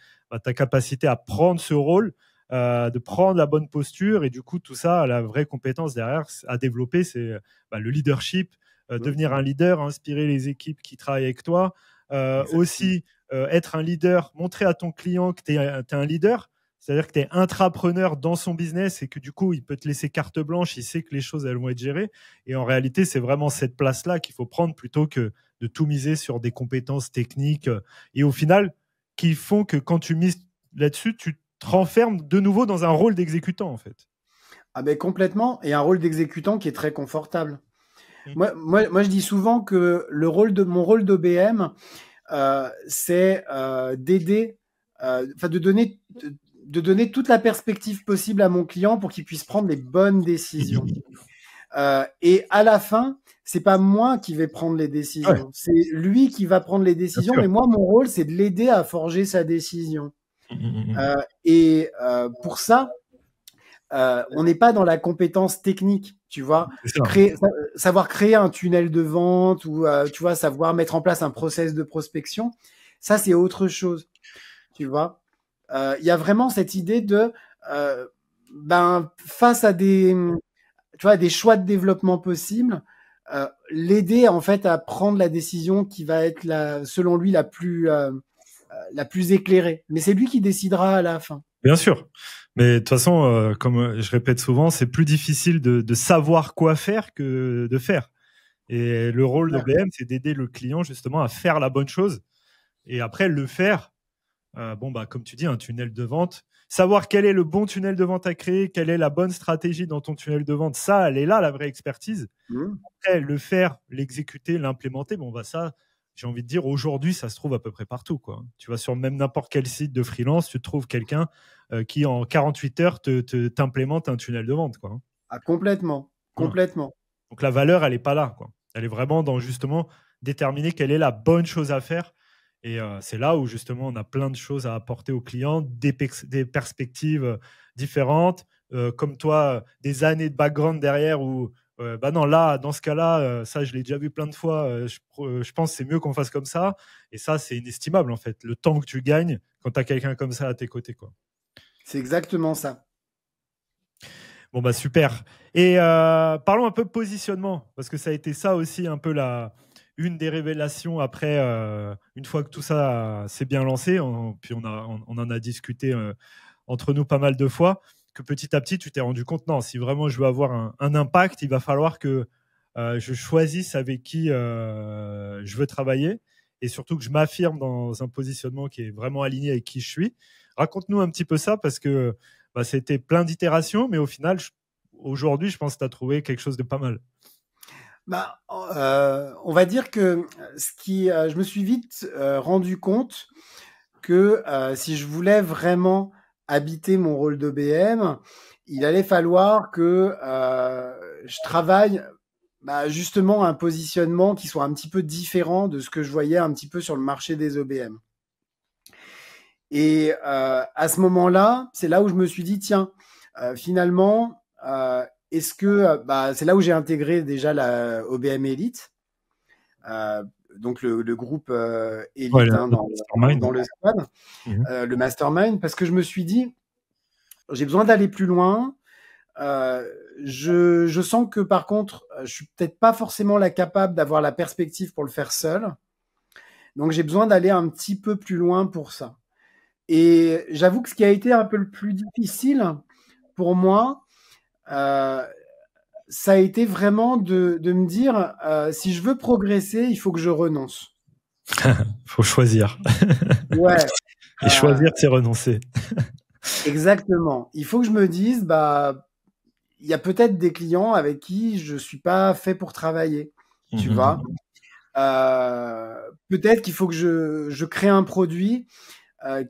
ta capacité à prendre ce rôle, de prendre la bonne posture. Et du coup, tout ça, la vraie compétence derrière à développer, c'est le leadership, devenir un leader, inspirer les équipes qui travaillent avec toi. Aussi, être un leader, montrer à ton client que tu es un leader, c'est-à-dire que tu es intrapreneur dans son business et que du coup, il peut te laisser carte blanche, il sait que les choses elles vont être gérées. Et en réalité, c'est vraiment cette place-là qu'il faut prendre plutôt que de tout miser sur des compétences techniques. Et au final, qui font que quand tu mises là-dessus, tu te renfermes de nouveau dans un rôle d'exécutant, en fait. Ah ben complètement, et un rôle d'exécutant qui est très confortable. Moi, je dis souvent que mon rôle d'OBM, c'est d'aider, de donner toute la perspective possible à mon client pour qu'il puisse prendre les bonnes décisions. Et à la fin, c'est pas moi qui vais prendre les décisions, Ouais. c'est lui qui va prendre les décisions. Mais moi, mon rôle, c'est de l'aider à forger sa décision. Pour ça, on n'est pas dans la compétence technique, tu vois, savoir créer un tunnel de vente ou tu vois, savoir mettre en place un process de prospection, ça c'est autre chose, tu vois. Il y a vraiment cette idée de face à des choix de développement possibles, l'aider en fait à prendre la décision qui va être selon lui la plus éclairée. Mais c'est lui qui décidera à la fin. Bien sûr. Mais de toute façon, comme je répète souvent, c'est plus difficile de savoir quoi faire que de faire. Et le rôle d'OBM, c'est d'aider le client justement à faire la bonne chose. Et après, le faire, comme tu dis, un tunnel de vente. Savoir quel est le bon tunnel de vente à créer, quelle est la bonne stratégie dans ton tunnel de vente, ça, elle est là, la vraie expertise. Après, le faire, l'exécuter, l'implémenter, ça, j'ai envie de dire, aujourd'hui, ça se trouve à peu près partout, quoi. Tu vas sur même n'importe quel site de freelance, tu trouves quelqu'un qui, en 48 heures, t'implémente un tunnel de vente, quoi. Ah, complètement. Donc, la valeur, elle n'est pas là, quoi. Elle est vraiment dans, justement, déterminer quelle est la bonne chose à faire. Et c'est là où, justement, on a plein de choses à apporter aux clients, des perspectives différentes, comme toi, des années de background derrière où non, là, dans ce cas-là, ça, je l'ai déjà vu plein de fois. Je pense que c'est mieux qu'on fasse comme ça. Et ça, c'est inestimable, en fait. Le temps que tu gagnes quand tu as quelqu'un comme ça à tes côtés, quoi. C'est exactement ça. Bon, super. Et parlons un peu positionnement, parce que ça a été ça aussi un peu une des révélations après, une fois que tout ça s'est bien lancé, puis on en a discuté entre nous pas mal de fois, que petit à petit, tu t'es rendu compte, non, si vraiment je veux avoir un impact, il va falloir que je choisisse avec qui je veux travailler et surtout que je m'affirme dans un positionnement qui est vraiment aligné avec qui je suis. Raconte-nous un petit peu ça parce que c'était plein d'itérations, mais au final, aujourd'hui, je pense que tu as trouvé quelque chose de pas mal. On va dire que je me suis vite rendu compte que si je voulais vraiment habiter mon rôle d'OBM, il allait falloir que je travaille justement un positionnement qui soit un petit peu différent de ce que je voyais un petit peu sur le marché des OBM. Et à ce moment-là, c'est là où je me suis dit, tiens, finalement, est-ce que c'est là où j'ai intégré déjà la OBM Elite, donc le groupe Elite dans le squad, le mastermind, parce que je me suis dit, j'ai besoin d'aller plus loin. Je sens que par contre, je suis peut-être pas forcément capable d'avoir la perspective pour le faire seul. Donc j'ai besoin d'aller un petit peu plus loin pour ça. Et j'avoue que ce qui a été un peu le plus difficile pour moi, ça a été vraiment de me dire, si je veux progresser, il faut que je renonce. Faut choisir. Ouais. Et choisir, c'est renoncer. Exactement. Il faut que je me dise, bah, il y a peut-être des clients avec qui je suis pas fait pour travailler, tu vois. Euh, Peut-être qu'il faut que je crée un produit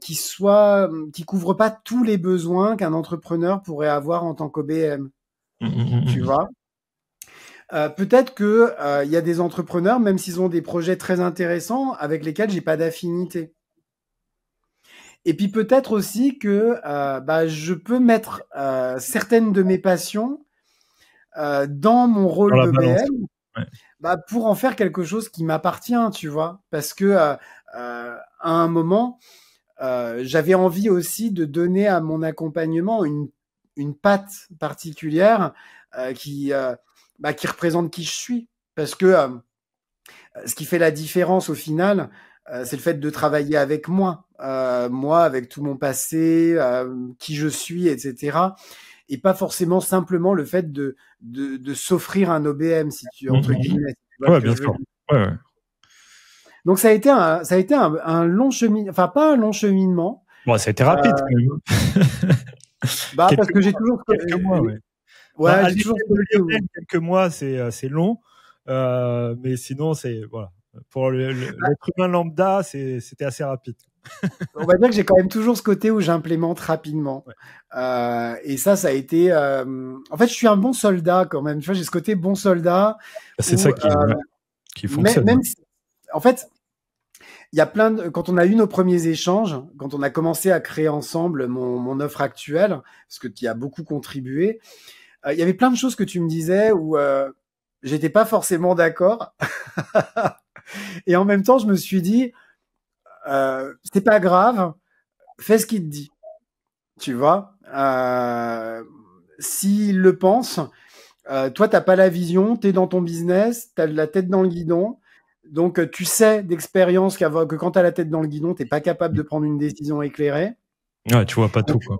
qui couvre pas tous les besoins qu'un entrepreneur pourrait avoir en tant qu'OBM, tu vois. Peut-être que il y a des entrepreneurs, même s'ils ont des projets très intéressants, avec lesquels j'ai pas d'affinité. Et puis peut-être aussi que bah, je peux mettre certaines de mes passions dans mon Dans rôle la balance. d'OBM, Ouais. bah, pour en faire quelque chose qui m'appartient, tu vois. Parce que à un moment, j'avais envie aussi de donner à mon accompagnement une patte particulière qui représente qui je suis. Parce que ce qui fait la différence au final, c'est le fait de travailler avec moi. Moi, avec tout mon passé, qui je suis, etc. Et pas forcément simplement le fait de s'offrir un OBM, si tu, entre guillemets, si tu vois ce Ouais, que bien je veux sûr. dire. Ouais, ouais. Donc ça a été un long cheminement, enfin pas un long cheminement, Bon, ça a été rapide quand même. bah parce que j'ai toujours, Quelques mois, ouais. Bah, ouais, à j'ai toujours l'échelle ce de côté Lionel, quelques mois, c'est long. Mais sinon, c'est voilà. Pour l'être humain lambda, c'était assez rapide. on va dire que j'ai quand même toujours ce côté où j'implémente rapidement. Ouais. Et ça a été. En fait, je suis un bon soldat quand même. Tu vois, j'ai ce côté bon soldat C'est ça où, qui fonctionne. même si, en fait, il y a quand on a eu nos premiers échanges, quand on a commencé à créer ensemble mon offre actuelle, parce que tu y as beaucoup contribué, il y avait plein de choses que tu me disais où j'étais pas forcément d'accord. Et en même temps, je me suis dit, c'est pas grave, fais ce qu'il te dit. Tu vois, s'il le pense, toi, t'as pas la vision, t'es dans ton business, t'as la tête dans le guidon. Donc, tu sais d'expérience que quand t'as la tête dans le guidon, t'es pas capable de prendre une décision éclairée. Ouais, tu vois pas Donc, tout, quoi.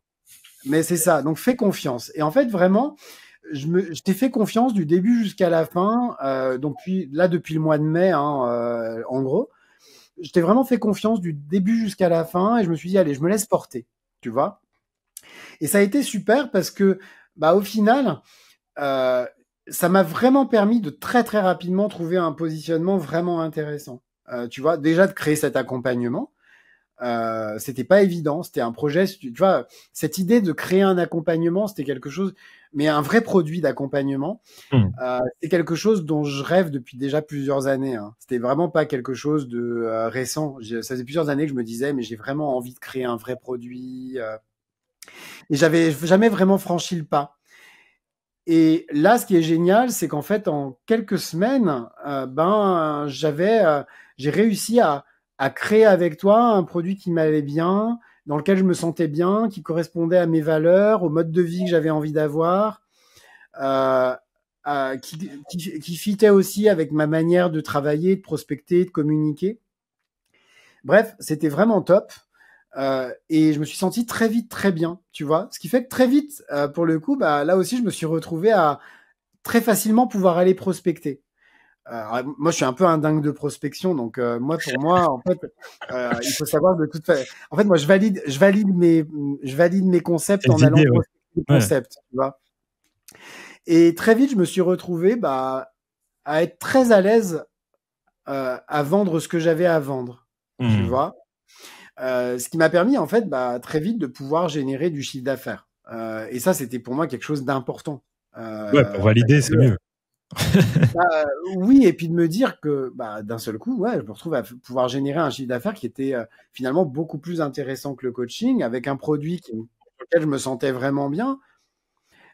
mais c'est ça. Donc, fais confiance. Et en fait, vraiment, je t'ai fait confiance du début jusqu'à la fin. Donc, depuis le mois de mai, hein, en gros, je t'ai vraiment fait confiance du début jusqu'à la fin. Et je me suis dit, allez, je me laisse porter. Tu vois. Et ça a été super parce que, bah, au final, euh, ça m'a vraiment permis de très très rapidement trouver un positionnement vraiment intéressant. Tu vois, déjà de créer cet accompagnement, c'était pas évident. C'était un projet, tu vois, cette idée de créer un accompagnement, c'était quelque chose, mais un vrai produit d'accompagnement, c'est quelque chose dont je rêve depuis déjà plusieurs années. Hein. C'était vraiment pas quelque chose de récent. Ça faisait plusieurs années que je me disais, mais j'ai vraiment envie de créer un vrai produit. Et j'avais jamais vraiment franchi le pas. Et là, ce qui est génial, c'est qu'en fait, en quelques semaines, j'ai réussi à créer avec toi un produit qui m'allait bien, dans lequel je me sentais bien, qui correspondait à mes valeurs, au mode de vie que j'avais envie d'avoir, euh, qui fitait aussi avec ma manière de travailler, de prospecter, de communiquer. Bref, c'était vraiment top. Et je me suis senti très vite très bien, tu vois. Ce qui fait que très vite, pour le coup, bah, là aussi, je me suis retrouvé à très facilement pouvoir aller prospecter. Moi, je suis un peu un dingue de prospection, donc pour moi, en fait, il faut savoir de toute façon. En fait, moi, je valide mes concepts en Les allant idées, ouais. prospecter les Ouais. concepts, tu vois. Et très vite, je me suis retrouvé à être très à l'aise à vendre ce que j'avais à vendre, tu vois. Ce qui m'a permis, en fait, très vite de pouvoir générer du chiffre d'affaires. Et ça, c'était pour moi quelque chose d'important. Ouais, pour Parce valider, que c'est mieux. oui, et puis de me dire que d'un seul coup, ouais, je me retrouve à pouvoir générer un chiffre d'affaires qui était finalement beaucoup plus intéressant que le coaching, avec un produit sur lequel je me sentais vraiment bien.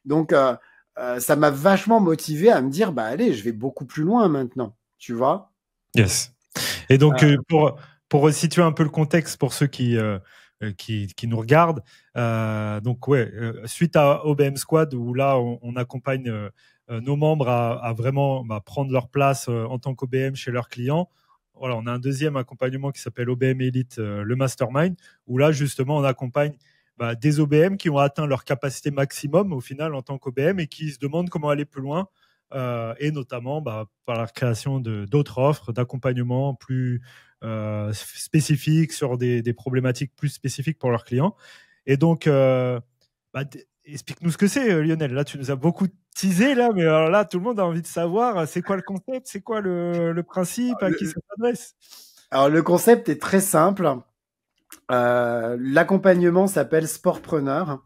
Donc, ça m'a vachement motivé à me dire, bah allez, je vais beaucoup plus loin maintenant, tu vois. Yes. Et donc, Euh, pour situer un peu le contexte pour ceux qui nous regardent, donc ouais, suite à OBM Squad, où là, on accompagne nos membres à vraiment prendre leur place en tant qu'OBM chez leurs clients. Voilà, on a un deuxième accompagnement qui s'appelle OBM Elite, le Mastermind, où là, justement, on accompagne des OBM qui ont atteint leur capacité maximum au final en tant qu'OBM et qui se demandent comment aller plus loin. Et notamment par la création d'autres offres d'accompagnement plus spécifiques sur des problématiques plus spécifiques pour leurs clients. Et donc, explique-nous ce que c'est, Lionel. Là, tu nous as beaucoup teasé, là, mais alors là, tout le monde a envie de savoir, c'est quoi le concept, c'est quoi le principe, à qui ça s'adresse? Alors, le concept est très simple. L'accompagnement s'appelle Sportpreneur.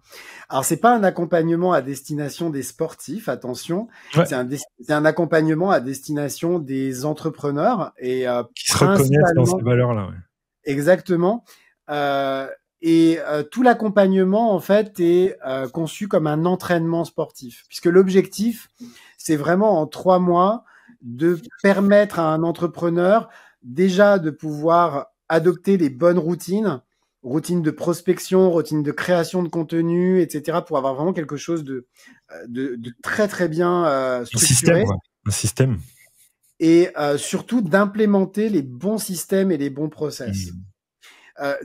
Alors, c'est pas un accompagnement à destination des sportifs, attention. Ouais. C'est un accompagnement à destination des entrepreneurs et qui se reconnaissent dans ces valeurs-là. Ouais. Exactement. Tout l'accompagnement, en fait, est conçu comme un entraînement sportif, puisque l'objectif, c'est vraiment en 3 mois de permettre à un entrepreneur déjà de pouvoir adopter les bonnes routines de prospection, routines de création de contenu, etc., pour avoir vraiment quelque chose de très, très bien structuré. Un système. Et surtout d'implémenter les bons systèmes et les bons process.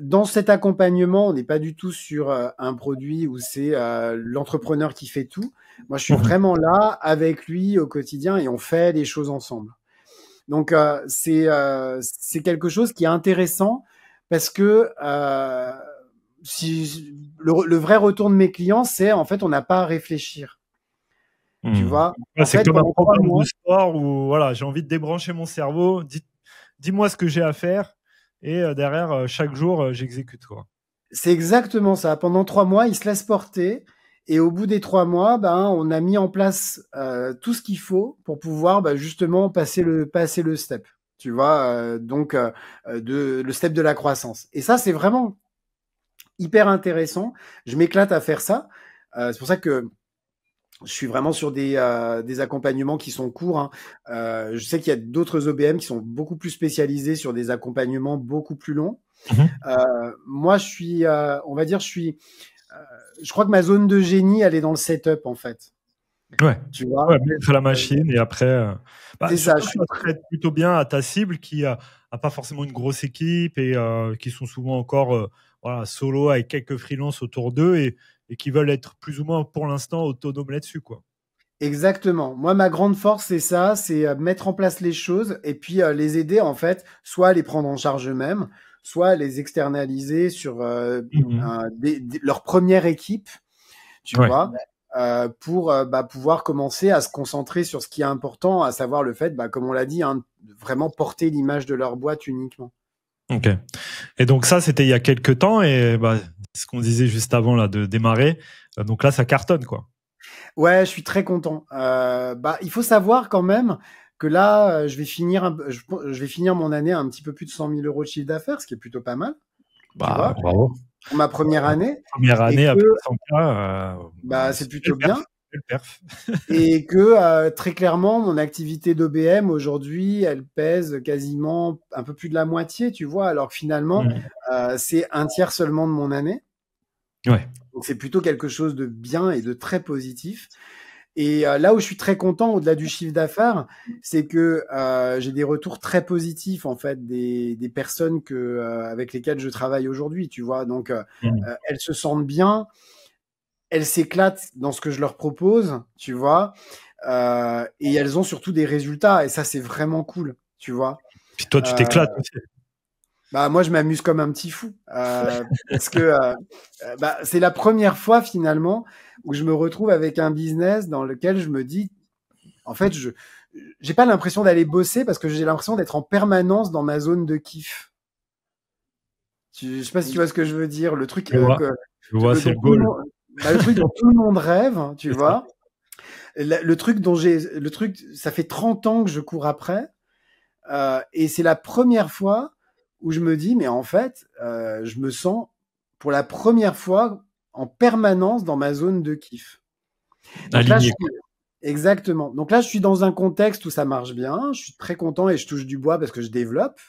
Dans cet accompagnement, on n'est pas du tout sur un produit où c'est l'entrepreneur qui fait tout. Moi, je suis vraiment là avec lui au quotidien et on fait les choses ensemble. Donc, c'est quelque chose qui est intéressant parce que le vrai retour de mes clients, c'est en fait, on n'a pas à réfléchir. Tu vois, c'est comme un programme de sport où voilà, j'ai envie de débrancher mon cerveau. Dis-moi ce que j'ai à faire et derrière, chaque jour, j'exécute quoi. C'est exactement ça. Pendant 3 mois, il se laisse porter. Et au bout des 3 mois, on a mis en place tout ce qu'il faut pour pouvoir justement passer le step. Tu vois, donc le step de la croissance. Et ça, c'est vraiment hyper intéressant. Je m'éclate à faire ça. C'est pour ça que je suis vraiment sur des accompagnements qui sont courts. Hein. Je sais qu'il y a d'autres OBM qui sont beaucoup plus spécialisés sur des accompagnements beaucoup plus longs. Moi, je suis, on va dire, je crois que ma zone de génie, elle est dans le setup, en fait. Ouais. Tu vois, mettre la machine et après. C'est ça. Je traite plutôt bien à ta cible qui a pas forcément une grosse équipe et qui sont souvent encore solo avec quelques freelances autour d'eux et qui veulent être plus ou moins pour l'instant autonomes là-dessus, quoi. Exactement. Moi, ma grande force, c'est ça, c'est mettre en place les choses et puis les aider, en fait, soit à les prendre en charge eux-mêmes, soit à les externaliser sur leur première équipe, tu vois, pour pouvoir commencer à se concentrer sur ce qui est important, à savoir le fait, comme on l'a dit, de vraiment porter l'image de leur boîte uniquement. Ok. Et donc ça, c'était il y a quelques temps et ce qu'on disait juste avant là de démarrer. Donc là, ça cartonne, quoi. Ouais, je suis très content. Il faut savoir quand même que là, je vais finir mon année à un petit peu plus de 100 000 € de chiffre d'affaires, ce qui est plutôt pas mal. Tu vois, bravo. Pour ma première année. Première année à 100K. C'est plutôt bien. Perf. Et que très clairement, mon activité d'OBM aujourd'hui, elle pèse quasiment un peu plus de la moitié, tu vois, alors que finalement, c'est un tiers seulement de mon année. Ouais. Donc c'est plutôt quelque chose de bien et de très positif. Et là où je suis très content, au-delà du chiffre d'affaires, c'est que j'ai des retours très positifs en fait des personnes avec lesquelles je travaille aujourd'hui, tu vois. Donc elles se sentent bien, elles s'éclatent dans ce que je leur propose, tu vois. Et elles ont surtout des résultats et ça c'est vraiment cool, tu vois. Puis toi tu t'éclates aussi. Moi, je m'amuse comme un petit fou parce que c'est la première fois finalement où je me retrouve avec un business dans lequel je me dis, en fait, je j'ai pas l'impression d'aller bosser parce que j'ai l'impression d'être en permanence dans ma zone de kiff. Je sais pas si tu vois ce que je veux dire. Le truc, le truc dont tout le monde rêve, tu vois. Le truc, ça fait 30 ans que je cours après et c'est la première fois où je me dis, mais en fait, je me sens pour la première fois en permanence dans ma zone de kiff. Donc là, exactement. Donc là, je suis dans un contexte où ça marche bien. Je suis très content et je touche du bois parce que je développe.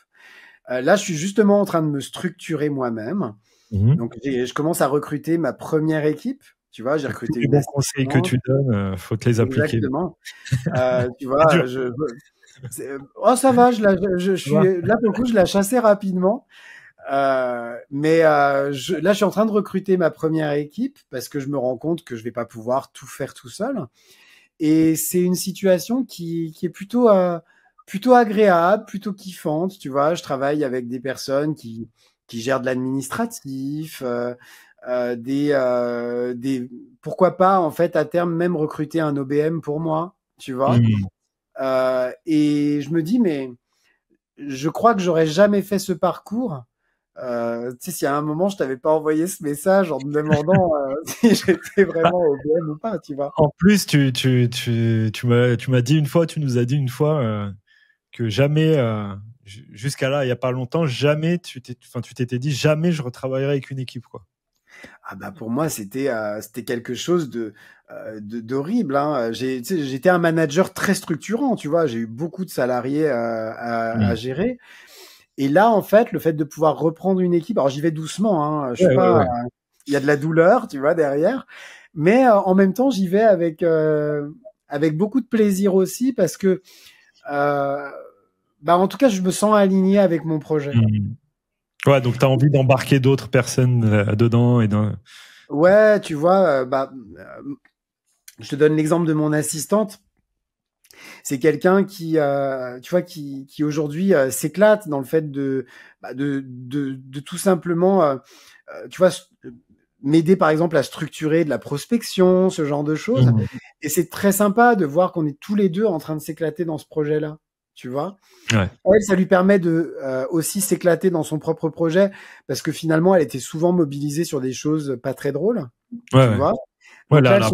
Là, je suis justement en train de me structurer moi-même. Donc, je commence à recruter ma première équipe. Tu vois, j'ai recruté les bons conseils que tu donnes, faut te les appliquer. Exactement. Tu vois, ça va, je suis là pour le coup, je l'ai chassé rapidement. Mais là, je suis en train de recruter ma première équipe parce que je me rends compte que je vais pas pouvoir tout faire tout seul. Et c'est une situation qui est plutôt agréable, plutôt kiffante. Tu vois, je travaille avec des personnes qui gèrent de l'administratif. pourquoi pas en fait à terme même recruter un OBM pour moi, tu vois. Et je me dis mais je crois que j'aurais jamais fait ce parcours. Tu sais, si à un moment je t'avais pas envoyé ce message en me demandant si j'étais vraiment OBM ou pas, tu vois. En plus, tu m'as dit une fois, tu nous as dit une fois que jamais, jusqu'à là, il y a pas longtemps, jamais tu t'étais dit jamais je retravaillerai avec une équipe, quoi. Ah bah pour moi c'était quelque chose d'horrible. Hein. J'étais un manager très structurant, tu vois. J'ai eu beaucoup de salariés à gérer. Et là, en fait, le fait de pouvoir reprendre une équipe, alors j'y vais doucement, hein, je suis pas, il y a de la douleur, tu vois, derrière, mais en même temps, j'y vais avec beaucoup de plaisir aussi parce que, bah, en tout cas, je me sens aligné avec mon projet. Ouais, donc tu as envie d'embarquer d'autres personnes dedans et dans... Ouais, tu vois, je te donne l'exemple de mon assistante. C'est quelqu'un qui, tu vois, qui aujourd'hui s'éclate dans le fait de tout simplement, tu vois, m'aider par exemple à structurer de la prospection, ce genre de choses. Et c'est très sympa de voir qu'on est tous les deux en train de s'éclater dans ce projet-là, tu vois. Ouais. Elle, ça lui permet de aussi s'éclater dans son propre projet parce que finalement, elle était souvent mobilisée sur des choses pas très drôles, tu vois. Ouais, Donc là, là,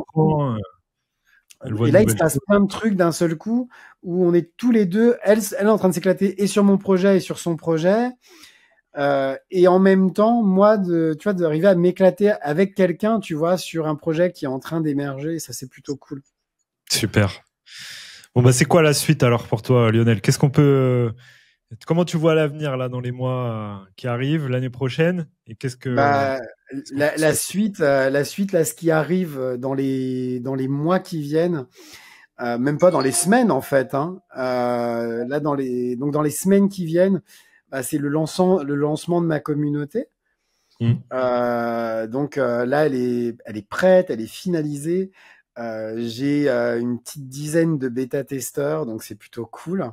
et là, il se passe plein de trucs d'un seul coup où on est tous les deux. Elle est en train de s'éclater et sur mon projet et sur son projet. Et en même temps, moi, tu vois, d'arriver à m'éclater avec quelqu'un, tu vois, sur un projet qui est en train d'émerger. Et ça, c'est plutôt cool. Super. Bon, bah, c'est quoi la suite alors pour toi, Lionel? Comment tu vois l'avenir là dans les mois qui arrivent, l'année prochaine? Et la suite, là, ce qui arrive dans les mois qui viennent, même pas dans les semaines en fait. Hein, là, dans les semaines qui viennent, bah, c'est le lancement de ma communauté. Donc là, elle est prête, elle est finalisée. J'ai une petite dizaine de bêta-testeurs, donc c'est plutôt cool.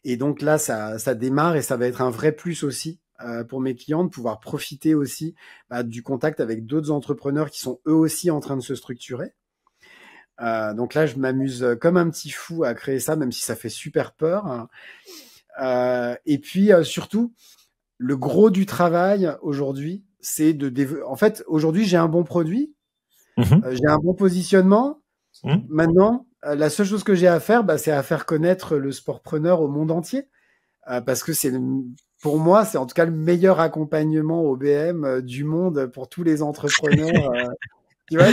Et donc là, ça démarre et ça va être un vrai plus aussi pour mes clients de pouvoir profiter aussi du contact avec d'autres entrepreneurs qui sont eux aussi en train de se structurer. Donc là, je m'amuse comme un petit fou à créer ça, même si ça fait super peur. Et puis surtout, le gros du travail aujourd'hui, c'est en fait, aujourd'hui, j'ai un bon produit, j'ai un bon positionnement. Maintenant, la seule chose que j'ai à faire, c'est à faire connaître le sportpreneur au monde entier. Parce que pour moi, c'est en tout cas le meilleur accompagnement OBM du monde pour tous les entrepreneurs. Tu vois,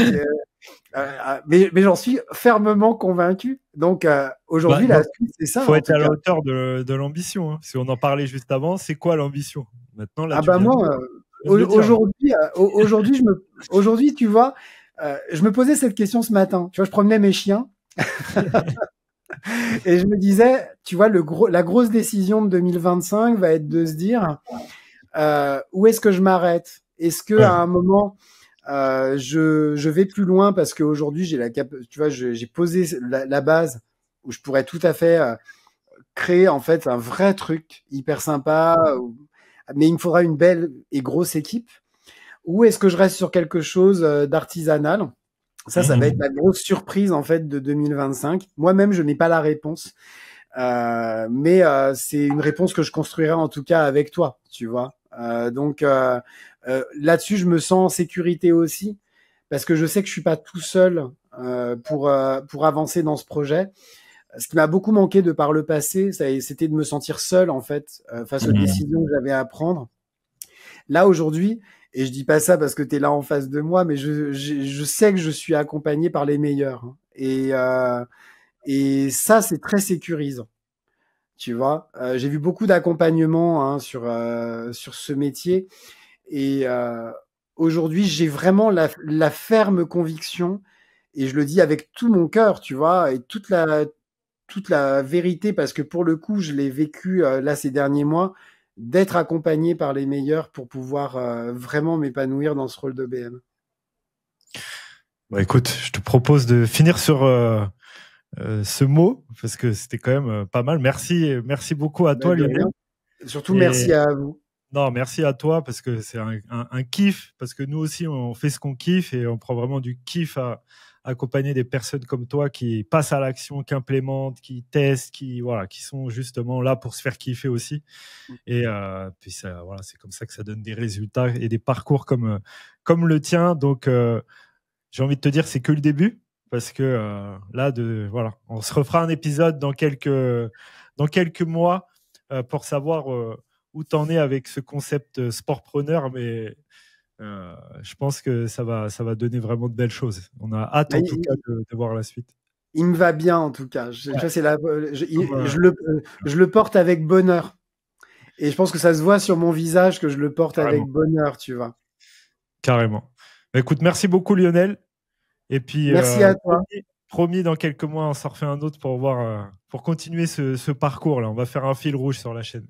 mais j'en suis fermement convaincu. Donc aujourd'hui, la suite, c'est ça. Il faut être à la hauteur de l'ambition. Hein. Si on en parlait juste avant, c'est quoi l'ambition? Maintenant, là, aujourd'hui, tu vois, je me posais cette question ce matin. Tu vois, je promenais mes chiens. Et je me disais, tu vois, la grosse décision de 2025 va être de se dire où est-ce que je m'arrête? Est-ce que à un moment je vais plus loin parce qu'aujourd'hui tu vois, j'ai posé la base où je pourrais tout à fait créer en fait un vrai truc hyper sympa, mais il me faudra une belle et grosse équipe. Ou est-ce que je reste sur quelque chose d'artisanal? Ça va être la grosse surprise en fait de 2025. Moi-même, je n'ai pas la réponse, mais c'est une réponse que je construirai en tout cas avec toi, tu vois. Donc là-dessus, je me sens en sécurité aussi parce que je sais que je suis pas tout seul pour avancer dans ce projet. Ce qui m'a beaucoup manqué de par le passé, c'était de me sentir seul en fait face aux décisions que j'avais à prendre. Là aujourd'hui, et je dis pas ça parce que tu es là en face de moi, mais je sais que je suis accompagné par les meilleurs. Hein. Et ça, c'est très sécurisant. Tu vois, j'ai vu beaucoup d'accompagnement hein, sur ce métier. Et aujourd'hui, j'ai vraiment la ferme conviction, et je le dis avec tout mon cœur, tu vois, et toute la vérité, parce que pour le coup, je l'ai vécu là ces derniers mois, d'être accompagné par les meilleurs pour pouvoir vraiment m'épanouir dans ce rôle de BM. Bah écoute, je te propose de finir sur ce mot, parce que c'était quand même pas mal. Merci beaucoup à toi, Lionel. Surtout merci à vous. Non, merci à toi parce que c'est un kiff, parce que nous aussi, on fait ce qu'on kiffe et on prend vraiment du kiff à accompagner des personnes comme toi qui passent à l'action, qui implémentent, qui testent, voilà, qui sont justement là pour se faire kiffer aussi. Et puis ça, voilà, c'est comme ça que ça donne des résultats et des parcours comme le tien. Donc, j'ai envie de te dire, c'est que le début parce que là, voilà, on se refera un épisode dans quelques mois pour savoir où t'en es avec ce concept sportpreneur, mais je pense que ça va donner vraiment de belles choses. On a hâte Bah, en tout cas de voir la suite. il me va bien en tout cas. Tu Ouais. vois, Comme, je le porte avec bonheur. Et je pense que ça se voit sur mon visage que je le porte avec carrément, bonheur, tu vois. carrément. Bah, écoute, merci beaucoup Lionel. Et puis Merci à toi. promis, dans quelques mois, on s'en refait un autre pour voir, pour continuer ce parcours là. On va faire un fil rouge sur la chaîne.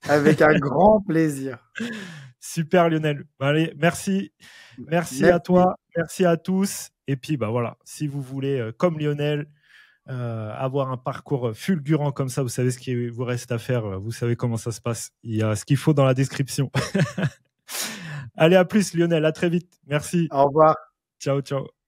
Avec un grand plaisir. Super Lionel. Bah, allez, merci. Merci à Merci. toi, merci à tous. Et puis bah voilà, si vous voulez, comme Lionel, avoir un parcours fulgurant comme ça, vous savez ce qu'il vous reste à faire, vous savez comment ça se passe. Il y a ce qu'il faut dans la description. Allez, à plus Lionel, à très vite. Merci. Au revoir. Ciao, ciao.